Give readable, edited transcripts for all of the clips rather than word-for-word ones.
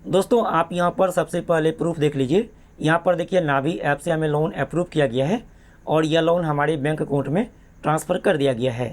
दोस्तों आप यहाँ पर सबसे पहले प्रूफ देख लीजिए। यहाँ पर देखिए नाभी ऐप से हमें लोन अप्रूव किया गया है और यह लोन हमारे बैंक अकाउंट में ट्रांसफ़र कर दिया गया है।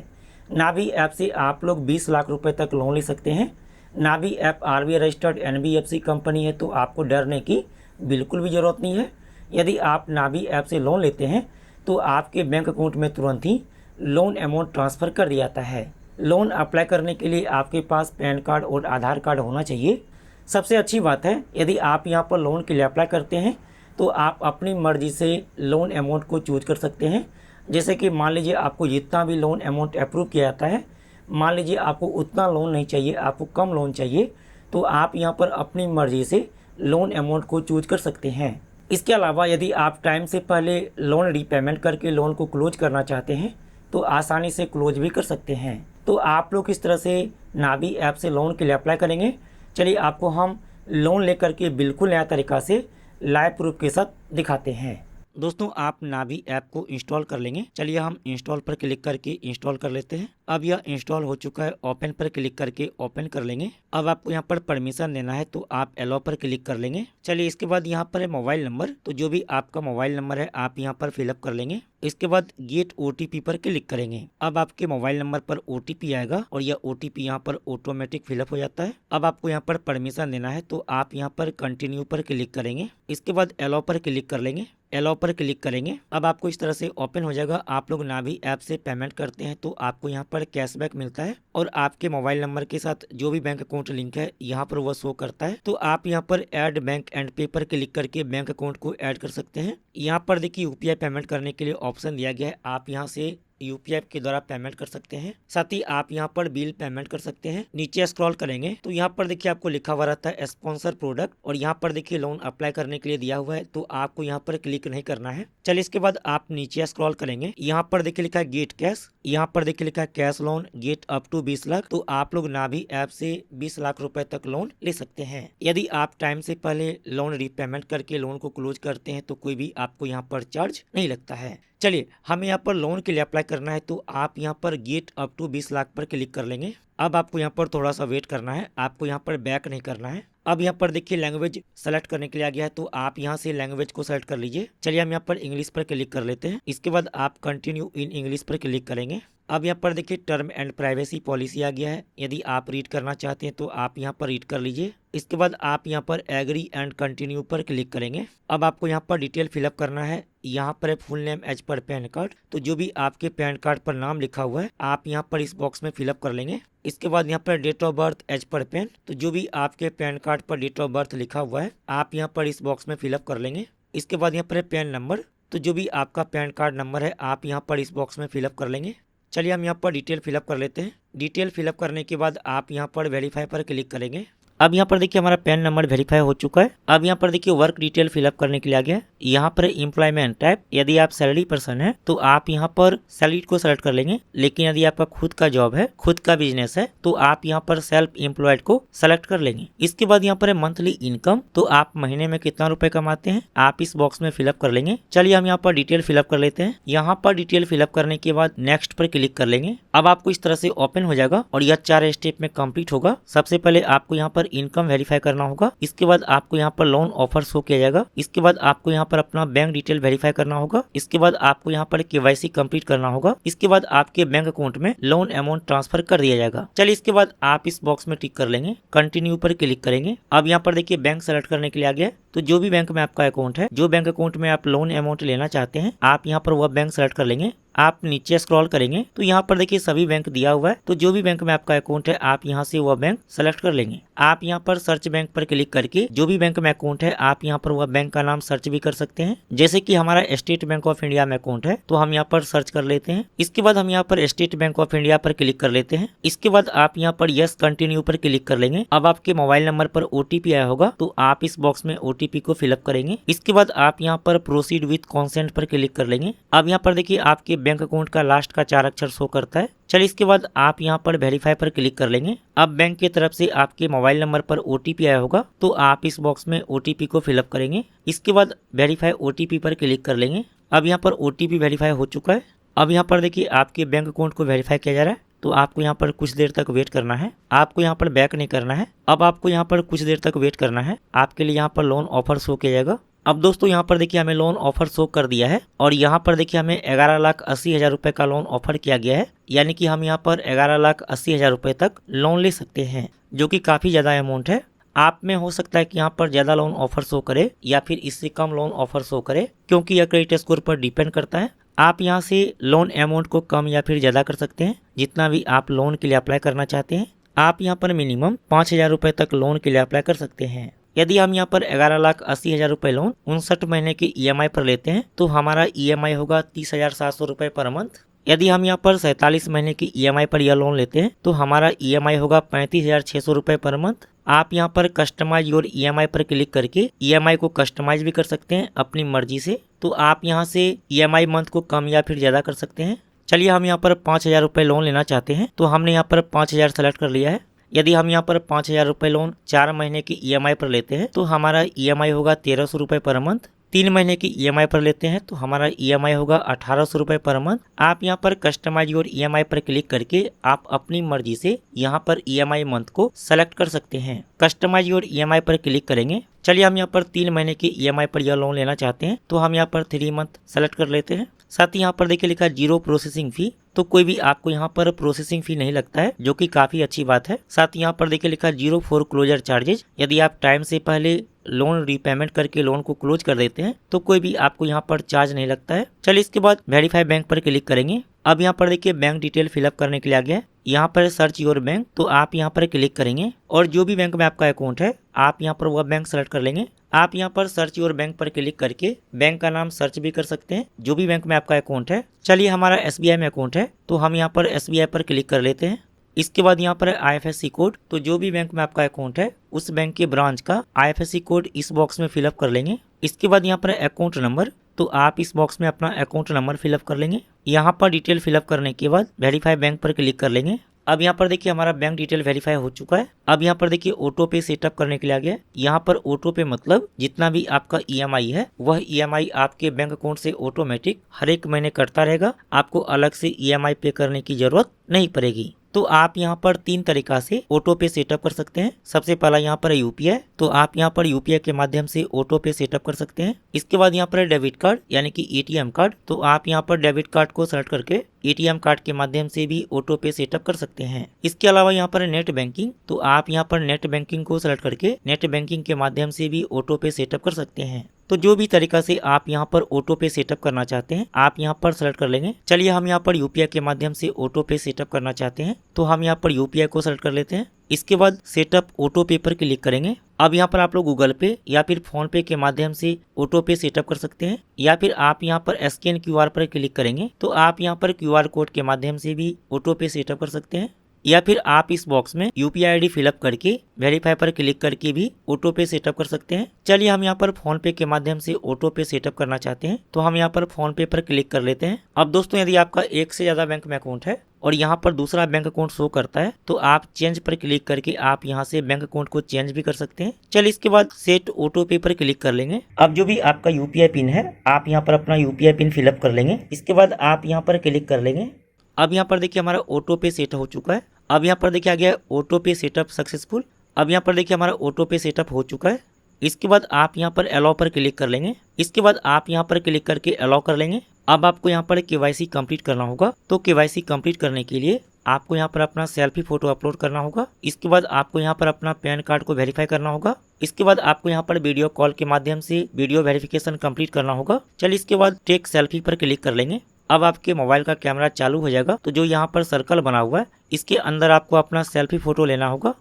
नाभी ऐप से आप लोग 20 लाख रुपए तक लोन ले सकते हैं। नाभी app RBI registered NBFC company है, तो आपको डरने की बिल्कुल भी ज़रूरत नहीं है। यदि आप नाभी ऐप से लोन लेते हैं तो आपके बैंक अकाउंट में तुरंत ही लोन अमाउंट ट्रांसफ़र कर दिया जाता है। लोन अप्लाई करने के लिए आपके पास पैन कार्ड और आधार कार्ड होना चाहिए। सबसे अच्छी बात है, यदि आप यहाँ पर लोन के लिए अप्लाई करते हैं तो आप अपनी मर्ज़ी से लोन अमाउंट को चूज कर सकते हैं। जैसे कि मान लीजिए आपको जितना भी लोन अमाउंट अप्रूव किया जाता है, मान लीजिए आपको उतना लोन नहीं चाहिए, आपको कम लोन चाहिए, तो आप यहाँ पर अपनी मर्ज़ी से लोन अमाउंट को चूज कर सकते हैं। इसके अलावा यदि आप टाइम से पहले लोन रीपेमेंट करके लोन को क्लोज करना चाहते हैं तो आसानी से क्लोज भी कर सकते हैं। तो आप लोग किस तरह से नाभी ऐप से लोन के लिए अप्लाई करेंगे, चलिए आपको हम लोन लेकर के बिल्कुल नया तरीका से लाइव प्रूफ के साथ दिखाते हैं। दोस्तों आप नाभी ऐप को इंस्टॉल कर लेंगे। चलिए हम इंस्टॉल पर क्लिक करके इंस्टॉल कर लेते हैं। अब यह इंस्टॉल हो चुका है, ओपन पर क्लिक करके ओपन कर लेंगे। अब आपको यहाँ पर परमिशन देना है तो आप अलाउ पर क्लिक कर लेंगे। चलिए इसके बाद यहाँ पर है मोबाइल नंबर, तो जो भी आपका मोबाइल नंबर है आप यहाँ पर फिलअप कर लेंगे। इसके बाद गेट ओटीपी पर क्लिक करेंगे। अब आपके मोबाइल नंबर पर ओटीपी आएगा और यह ओटीपी यहाँ पर ऑटोमेटिक फिलअप हो जाता है। अब आपको यहाँ पर परमिशन देना है तो आप यहाँ पर कंटिन्यू पर क्लिक करेंगे। इसके बाद अलाउ पर क्लिक कर लेंगे। अलाउ पर क्लिक करेंगे। अब आपको इस तरह से ओपन हो जाएगा। आप लोग नाभी ऐप से पेमेंट करते हैं तो आपको यहाँ पर कैशबैक मिलता है और आपके मोबाइल नंबर के साथ जो भी बैंक अकाउंट लिंक है यहाँ पर वह शो करता है। तो आप यहाँ पर ऐड बैंक एंड पे पर क्लिक करके बैंक अकाउंट को ऐड कर सकते हैं। यहाँ पर देखिए यूपीआई पेमेंट करने के लिए ऑप्शन दिया गया है। आप यहाँ से यूपीआई के द्वारा पेमेंट कर सकते हैं, साथ ही आप यहाँ पर बिल पेमेंट कर सकते हैं। नीचे स्क्रॉल करेंगे तो यहाँ पर देखिए आपको लिखा हुआ रहता है स्पॉन्सर प्रोडक्ट और यहाँ पर देखिए लोन अप्लाई करने के लिए दिया हुआ है, तो आपको यहाँ पर क्लिक नहीं करना है। चलिए इसके बाद आप नीचे स्क्रॉल करेंगे, यहाँ पर देखिए लिखा है गेट कैश, यहाँ पर देखिए लिखा है cash loan get up to 20 lakh. तो आप लोग नाभी ऐप से 20 लाख रुपए तक लोन ले सकते हैं। यदि आप टाइम से पहले लोन रीपेमेंट करके लोन को क्लोज करते हैं तो कोई भी आपको यहाँ पर चार्ज नहीं लगता है। चलिए हमें यहाँ पर लोन के लिए अप्लाई करना है तो आप यहाँ पर गेट अप टू 20 लाख पर क्लिक कर लेंगे। अब आपको यहाँ पर थोड़ा सा वेट करना है, आपको यहाँ पर बैक नहीं करना है। अब यहाँ पर देखिए लैंग्वेज सेलेक्ट करने के लिए आ गया है, तो आप यहाँ से लैंग्वेज को सेलेक्ट कर लीजिए। चलिए हम यहाँ पर इंग्लिश पर क्लिक कर लेते हैं। इसके बाद आप कंटिन्यू इन इंग्लिश पर क्लिक करेंगे। अब यहाँ पर देखिए टर्म एंड प्राइवेसी पॉलिसी आ गया है, यदि आप रीड करना चाहते हैं तो आप यहाँ पर रीड कर लीजिए। इसके बाद आप यहाँ पर एग्री एंड कंटिन्यू पर क्लिक करेंगे। अब आपको यहाँ पर डिटेल फिलअप करना है। यहाँ पर full name as per PAN card, तो जो भी आपके पैन कार्ड पर नाम लिखा हुआ है आप यहाँ पर इस बॉक्स में फिलअप कर लेंगे। इसके बाद यहाँ पर date of birth as per PAN, तो जो भी आपके पैन कार्ड पर डेट ऑफ बर्थ लिखा हुआ है आप यहाँ पर इस बॉक्स में फिलअप कर लेंगे। इसके बाद यहाँ पर पैन नंबर, तो जो भी आपका पैन कार्ड नंबर है आप यहाँ पर इस बॉक्स में फिलअप कर लेंगे। चलिए हम यहाँ पर डिटेल फिलअप कर लेते हैं। डिटेल फिलअप करने के बाद आप यहाँ पर वेरीफाई पर क्लिक करेंगे। अब यहाँ पर देखिए हमारा पैन नंबर वेरीफाई हो चुका है। अब यहाँ पर देखिए वर्क डिटेल फिलअप करने के लिए आ गया है। यहाँ पर एम्प्लॉयमेंट टाइप, यदि आप सैलरी पर्सन है तो आप यहाँ पर सैलरी को सेलेक्ट कर लेंगे, लेकिन यदि आपका खुद का जॉब है, खुद का बिजनेस है, तो आप यहाँ पर सेल्फ एम्प्लॉयड को सेलेक्ट कर लेंगे। इसके बाद यहाँ पर है मंथली इनकम, तो आप महीने में कितना रुपए कमाते हैं आप इस बॉक्स में फिलअप कर लेंगे। चलिए हम यहाँ पर डिटेल फिलअप कर लेते हैं। यहाँ पर डिटेल फिलअप करने के बाद नेक्स्ट पर क्लिक कर लेंगे। अब आपको इस तरह से ओपन हो जाएगा और यह 4 स्टेप में कंप्लीट होगा। सबसे पहले आपको यहाँ पर इनकम वेरीफाई करना होगा। इसके बाद आपको यहाँ पर लोन ऑफर शो किया जाएगा। इसके बाद आपको यहाँ पर अपना बैंक डिटेल वेरीफाई करना होगा। इसके बाद आपको यहाँ पर केवाईसी कंप्लीट करना होगा। इसके बाद आपके बैंक अकाउंट में लोन अमाउंट ट्रांसफर कर दिया जाएगा। चलिए इसके बाद आप इस बॉक्स में टिक कर लेंगे, कंटिन्यू पर क्लिक करेंगे। अब यहाँ पर देखिए बैंक सेलेक्ट करने के लिए आ गया है, तो जो भी बैंक में आपका अकाउंट है, जो बैंक अकाउंट में आप लोन अमाउंट लेना चाहते हैं आप यहाँ पर वह बैंक सेलेक्ट कर लेंगे। आप नीचे स्क्रॉल करेंगे तो यहाँ पर देखिए सभी बैंक दिया हुआ है, तो जो भी बैंक में आपका अकाउंट है आप यहाँ से वह बैंक सेलेक्ट कर लेंगे। आप यहाँ पर सर्च बैंक पर क्लिक करके जो भी बैंक में अकाउंट है आप यहाँ पर वह बैंक का नाम सर्च भी कर सकते हैं। जैसे कि हमारा स्टेट बैंक ऑफ इंडिया में अकाउंट है तो हम यहाँ पर सर्च कर लेते हैं। इसके बाद हम यहाँ पर स्टेट बैंक ऑफ इंडिया पर क्लिक कर लेते हैं। इसके बाद आप यहाँ पर यस कंटिन्यू पर क्लिक कर लेंगे। अब आपके मोबाइल नंबर पर ओटीपी आया होगा, तो आप इस बॉक्स में ओटीपी को फिलअप करेंगे। इसके बाद आप यहाँ पर प्रोसीड विथ कॉन्सेंट पर क्लिक कर लेंगे। अब यहाँ पर देखिए आपके बैंक अकाउंट का लास्ट का 4 अक्षर शो करता है। चलिए इसके बाद आप यहाँ पर वेरीफाई पर क्लिक कर लेंगे। अब बैंक की तरफ से आपके मोबाइल नंबर पर ओटीपी आया होगा, तो आप इस बॉक्स में ओटीपी को फिलअप करेंगे। इसके बाद वेरीफाई ओटीपी पर क्लिक कर लेंगे। अब यहाँ पर ओटीपी वेरीफाई हो चुका है। अब यहाँ पर देखिए आपके बैंक अकाउंट को वेरीफाई किया जा रहा है। तो आपको यहाँ पर कुछ देर तक वेट करना है, आपको यहाँ पर बैक नहीं करना है। अब आपको यहाँ पर कुछ देर तक वेट करना है, आपके लिए यहाँ पर लोन ऑफर शो किया जाएगा। अब दोस्तों यहाँ पर देखिए हमें लोन ऑफर शो कर दिया है और यहाँ पर देखिए हमें 11,80,000 रुपए का लोन ऑफर किया गया है, यानी कि हम यहाँ पर 11,80,000 रुपए तक लोन ले सकते हैं, जो कि काफ़ी ज़्यादा अमाउंट है। आप में हो सकता है कि यहाँ पर ज़्यादा लोन ऑफर शो करे या फिर इससे कम लोन ऑफर शो करे, क्योंकि यह क्रेडिट स्कोर पर डिपेंड करता है। आप यहाँ से लोन अमाउंट को कम या फिर ज़्यादा कर सकते हैं, जितना भी आप लोन के लिए अप्लाई करना चाहते हैं। आप यहाँ पर मिनिमम 5,000 रुपये तक लोन के लिए अप्लाई कर सकते हैं। यदि हम यहाँ पर 11,80,000 रुपये लोन 59 महीने की EMI पर लेते हैं तो हमारा EMI होगा 30,700 रुपये पर मंथ। यदि हम यहाँ पर 47 महीने की EMI पर यह लोन लेते हैं तो हमारा EMI होगा 35,600 रुपये पर मंथ। आप यहाँ पर कस्टमाइज योर EMI पर क्लिक करके EMI को कस्टमाइज भी कर सकते हैं अपनी मर्जी से। तो आप यहाँ से EMI मंथ को कम या फिर ज़्यादा कर सकते हैं। चलिए हम यहाँ पर 5,000 रुपये लोन लेना चाहते हैं, तो हमने यहाँ पर 5,000 सेलेक्ट कर लिया है। यदि हम यहाँ पर 5,000 रुपये लोन 4 महीने की EMI पर लेते हैं तो हमारा EMI होगा 1,300 रुपये पर मंथ। 3 महीने की EMI पर लेते हैं तो हमारा EMI होगा 1,800 रुपये पर मंथ। आप यहाँ पर कस्टमाइज योर EMI पर क्लिक करके आप अपनी मर्जी से यहाँ पर EMI मंथ को सेलेक्ट कर सकते हैं। कस्टमाइज योर EMI पर क्लिक करेंगे। चलिए हम यहाँ पर 3 महीने की EMI पर यह लोन लेना चाहते हैं, तो हम यहाँ पर 3 मंथ सेलेक्ट कर लेते हैं। साथ ही यहाँ पर देखिए लिखा 0 प्रोसेसिंग फी, तो कोई भी आपको यहाँ पर प्रोसेसिंग फी नहीं लगता है, जो कि काफी अच्छी बात है। साथ ही यहाँ पर देखिए लिखा 0 फॉर क्लोजर चार्जेज, यदि आप टाइम से पहले लोन रीपेमेंट करके लोन को क्लोज कर देते हैं तो कोई भी आपको यहाँ पर चार्ज नहीं लगता है। चलिए इसके बाद वेरीफाई बैंक पर क्लिक करेंगे। अब यहाँ पर देखिए बैंक डिटेल फिलअप करने के लिए आ गया है, यहाँ पर सर्च योर बैंक, तो आप यहाँ पर क्लिक करेंगे और जो भी बैंक में आपका अकाउंट है आप यहाँ पर वह बैंक सेलेक्ट कर लेंगे। आप यहाँ पर सर्च योर बैंक पर क्लिक करके बैंक का नाम सर्च भी कर सकते हैं, जो भी बैंक में आपका अकाउंट है। चलिए हमारा SBI में अकाउंट है तो हम यहाँ पर SBI पर क्लिक कर लेते हैं। इसके बाद यहाँ पर IFSC कोड, तो जो भी बैंक में आपका अकाउंट है उस बैंक के ब्रांच का IFSC कोड इस बॉक्स में फिलअप कर लेंगे। इसके बाद यहाँ पर अकाउंट नंबर, तो आप इस बॉक्स में अपना अकाउंट नंबर फिलअप कर लेंगे। यहाँ पर डिटेल फिलअप करने के बाद वेरीफाई बैंक पर क्लिक कर लेंगे। अब यहाँ पर देखिए हमारा बैंक डिटेल वेरीफाई हो चुका है। अब यहाँ पर देखिए ऑटो पे सेटअप करने के लिए आ गया है। यहाँ पर ऑटो पे मतलब जितना भी आपका EMI है वह EMI आपके बैंक अकाउंट से ऑटोमेटिक हर एक महीने कटता रहेगा, आपको अलग से EMI पे करने की जरूरत नहीं पड़ेगी। तो आप यहाँ पर 3 तरीका से ऑटो पे सेटअप कर सकते हैं। सबसे पहला यहाँ पर UPI, तो आप यहाँ पर UPI के माध्यम से ऑटो पे सेटअप कर सकते हैं। इसके बाद यहाँ पर डेबिट कार्ड यानी कि ATM कार्ड, तो आप यहाँ पर डेबिट कार्ड को सेलेक्ट करके ATM कार्ड के माध्यम से भी ऑटो पे सेटअप कर सकते हैं। इसके अलावा यहाँ पर नेट बैंकिंग, तो आप यहाँ पर नेट बैंकिंग को सेलेक्ट करके नेट बैंकिंग के माध्यम से भी ऑटो पे सेटअप कर सकते हैं। तो जो भी तरीका से आप यहाँ पर ऑटो पे सेटअप करना चाहते हैं आप यहाँ पर सेलेक्ट कर लेंगे। चलिए हम यहाँ पर UPI के माध्यम से ऑटो पे सेटअप करना चाहते हैं, तो हम यहाँ पर UPI को सेलेक्ट कर लेते हैं। इसके बाद सेटअप ऑटो पे पर क्लिक करेंगे। अब यहाँ पर आप लोग गूगल पे या फिर फोन पे के माध्यम से ऑटो पे सेटअप कर सकते हैं, या फिर आप यहाँ पर स्कैन QR पर क्लिक करेंगे तो आप यहाँ पर QR कोड के माध्यम से भी ऑटो पे सेटअप कर सकते हैं, या फिर आप इस बॉक्स में UPI ID फिलअप करके वेरीफाई पर क्लिक करके भी ऑटो पे सेटअप कर सकते हैं। चलिए हम यहाँ पर फोन पे के माध्यम से ऑटो पे सेटअप करना चाहते हैं, तो हम यहाँ पर फोन पे पर क्लिक कर लेते हैं। अब दोस्तों यदि आपका एक से ज्यादा बैंक में अकाउंट है और यहाँ पर दूसरा बैंक अकाउंट शो करता है तो आप चेंज पर क्लिक करके आप यहाँ से बैंक अकाउंट को चेंज भी कर सकते हैं। चलिए इसके बाद सेट ऑटो पे पर क्लिक कर लेंगे। अब जो भी आपका UPI पिन है आप यहाँ पर अपना UPI पिन फिलअप कर लेंगे। इसके बाद आप यहाँ पर क्लिक कर लेंगे। अब यहाँ पर देखिए हमारा ऑटो पे सेट हो चुका है। अब यहाँ पर देखिए आ गया ऑटो पे सेटअप सक्सेसफुल। अब यहाँ पर देखिए हमारा ऑटो पे सेटअप हो चुका है। इसके बाद आप यहाँ पर अलाउ पर क्लिक कर लेंगे। इसके बाद आप यहाँ पर क्लिक करके अलाउ कर लेंगे। अब आपको यहाँ पर KYC कंप्लीट करना होगा, तो KYC कंप्लीट करने के लिए आपको यहाँ पर अपना सेल्फी फोटो अपलोड करना होगा। इसके बाद आपको यहाँ पर अपना पैन कार्ड को वेरीफाई करना होगा। इसके बाद आपको यहाँ पर वीडियो कॉल के माध्यम से वीडियो वेरिफिकेशन कंप्लीट करना होगा। चलिए इसके बाद टेक सेल्फी पर क्लिक कर लेंगे। अब आपके मोबाइल का कैमरा चालू हो जाएगा, तो जो यहाँ पर सर्कल बना हुआ है इसके अंदर आपको अपना सेल्फी फोटो लेना होगा।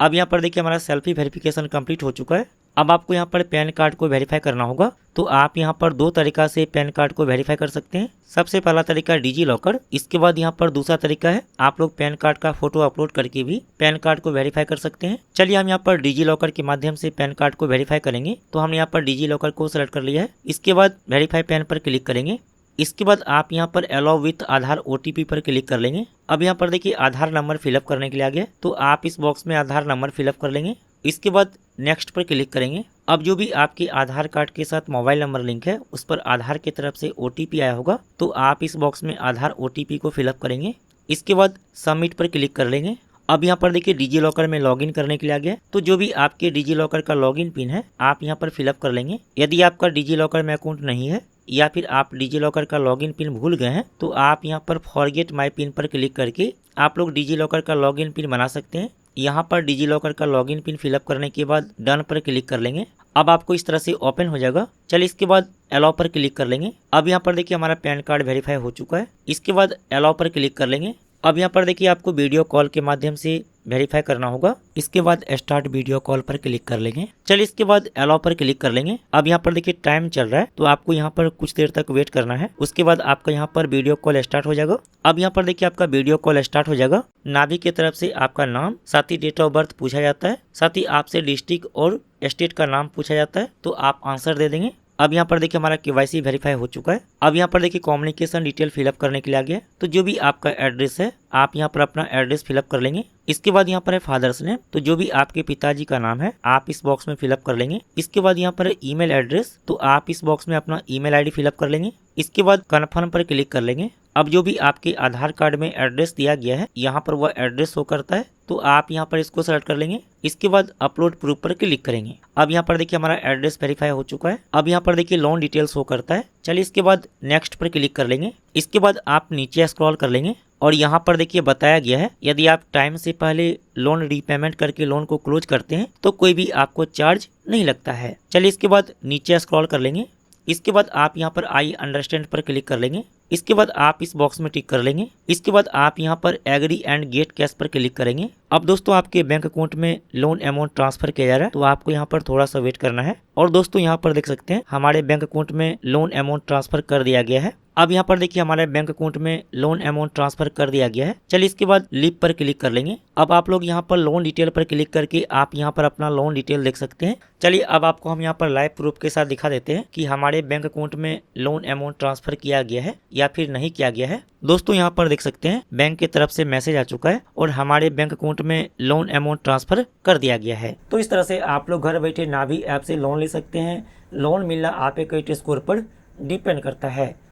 अब यहाँ पर देखिए हमारा सेल्फी वेरिफिकेशन कंप्लीट हो चुका है। अब आपको यहाँ पर पैन कार्ड को वेरीफाई करना होगा, तो आप यहाँ पर 2 तरीका से पैन कार्ड को वेरीफाई कर सकते हैं। सबसे पहला तरीका डिजी लॉकर, इसके बाद यहाँ पर दूसरा तरीका है आप लोग पैन कार्ड का फोटो अपलोड करके भी पैन कार्ड को वेरीफाई कर सकते हैं। चलिए हम यहाँ पर डिजी लॉकर के माध्यम से पैन कार्ड को वेरीफाई करेंगे, तो हमने यहाँ पर डिजी लॉकर को सेलेक्ट कर लिया है। इसके बाद वेरीफाई पैन पर क्लिक करेंगे। इसके बाद आप यहाँ पर अलाउ विथ आधार OTP पर क्लिक कर लेंगे। अब यहाँ पर देखिए आधार नंबर फिलअप करने के लिए आ गया, तो आप इस बॉक्स में आधार नंबर फिलअप कर लेंगे। इसके बाद नेक्स्ट पर क्लिक करेंगे। अब जो भी आपके आधार कार्ड के साथ मोबाइल नंबर लिंक है उस पर आधार की तरफ से OTP आया होगा, तो आप इस बॉक्स में आधार OTP को फिलअप करेंगे। इसके बाद सबमिट पर क्लिक कर लेंगे। अब यहाँ पर देखिए डिजी लॉकर में लॉगिन करने के लिए आ गया है। तो जो भी आपके डिजी लॉकर का लॉगिन पिन है आप यहाँ पर फिलअप कर लेंगे। यदि आपका डिजी लॉकर में अकाउंट नहीं है या फिर आप डिजी लॉकर का लॉगिन पिन भूल गए हैं तो आप यहाँ पर फॉरगेट माय पिन पर क्लिक करके आप लोग डिजी लॉकर का लॉगिन पिन बना सकते हैं। यहाँ पर डिजी लॉकर का लॉगिन पिन फिलअप करने के बाद डन पर क्लिक कर लेंगे। अब आपको इस तरह से ओपन हो जाएगा। चलिए इसके बाद अलाउ पर क्लिक कर लेंगे। अब यहाँ पर देखिए हमारा पैन कार्ड वेरीफाई हो चुका है। इसके बाद अलाउ पर क्लिक कर लेंगे। अब यहाँ पर देखिए आपको वीडियो कॉल के माध्यम से वेरीफाई करना होगा। इसके बाद स्टार्ट वीडियो कॉल पर क्लिक कर लेंगे। चलिए इसके बाद अलाउ पर क्लिक कर लेंगे। अब यहाँ पर देखिए टाइम चल रहा है तो आपको यहाँ पर कुछ देर तक वेट करना है। उसके बाद आपका यहाँ पर वीडियो कॉल स्टार्ट हो जाएगा। अब यहाँ पर देखिए आपका वीडियो कॉल स्टार्ट हो जाएगा। नाभि की तरफ से आपका नाम साथ ही डेट ऑफ बर्थ पूछा जाता है, साथ ही आपसे डिस्ट्रिक्ट और स्टेट का नाम पूछा जाता है, तो आप आंसर दे देंगे। अब यहाँ पर देखिए हमारा केवाईसी वेरीफाई हो चुका है। अब यहाँ पर देखिए कम्युनिकेशन डिटेल फिलअप करने के लिए आ गया है। तो जो भी आपका एड्रेस है आप यहाँ पर अपना एड्रेस फिलअप कर लेंगे। इसके बाद यहाँ पर है फादर्स नेम, तो जो भी आपके पिताजी का नाम है आप इस बॉक्स में फिलअप कर लेंगे। इसके बाद यहाँ पर है ईमेल एड्रेस, तो आप इस बॉक्स में अपना ईमेल आईडी फिलअप कर लेंगे। इसके बाद कन्फर्म पर क्लिक कर लेंगे। अब जो भी आपके आधार कार्ड में एड्रेस दिया गया है यहाँ पर वह एड्रेस शो करता है, तो आप यहाँ पर इसको सेलेक्ट कर लेंगे। इसके बाद अपलोड प्रूफ पर क्लिक करेंगे। अब यहाँ पर देखिए हमारा एड्रेस वेरीफाई हो चुका है। अब यहाँ पर देखिए लोन डिटेल शो करता है। चलिए इसके बाद नेक्स्ट पर क्लिक कर लेंगे। इसके बाद आप नीचे स्क्रॉल कर लेंगे और यहाँ पर देखिए बताया गया है यदि आप टाइम से पहले लोन रीपेमेंट करके लोन को क्लोज करते हैं तो कोई भी आपको चार्ज नहीं लगता है। चलिए इसके बाद नीचे स्क्रॉल कर लेंगे। इसके बाद आप यहाँ पर आई अंडरस्टैंड पर क्लिक कर लेंगे। इसके बाद आप इस बॉक्स में टिक कर लेंगे। इसके बाद आप यहाँ पर एग्री एंड गेट कैश पर क्लिक करेंगे। अब दोस्तों आपके बैंक अकाउंट में लोन अमाउंट ट्रांसफर किया जा रहा है, तो आपको यहाँ पर थोड़ा सा वेट करना है। और दोस्तों यहाँ पर देख सकते हैं हमारे बैंक अकाउंट में लोन अमाउंट ट्रांसफर कर दिया गया है। अब यहाँ पर देखिए हमारे बैंक अकाउंट में लोन अमाउंट ट्रांसफर कर दिया गया है। चलिए इसके बाद लीव पर क्लिक कर लेंगे। अब आप लोग यहाँ पर लोन डिटेल पर क्लिक करके आप यहाँ पर अपना लोन डिटेल देख सकते हैं। चलिए अब आपको हम यहाँ पर लाइव प्रूफ के साथ दिखा देते हैं कि हमारे बैंक अकाउंट में लोन अमाउंट ट्रांसफर किया गया है या फिर नहीं किया गया है। दोस्तों यहाँ पर देख सकते हैं बैंक की तरफ से मैसेज आ चुका है और हमारे बैंक अकाउंट में लोन अमाउंट ट्रांसफर कर दिया गया है। तो इस तरह से आप लोग घर बैठे नाभि ऐप से लोन ले सकते हैं। लोन मिलना आपके क्रेडिट स्कोर पर डिपेंड करता है।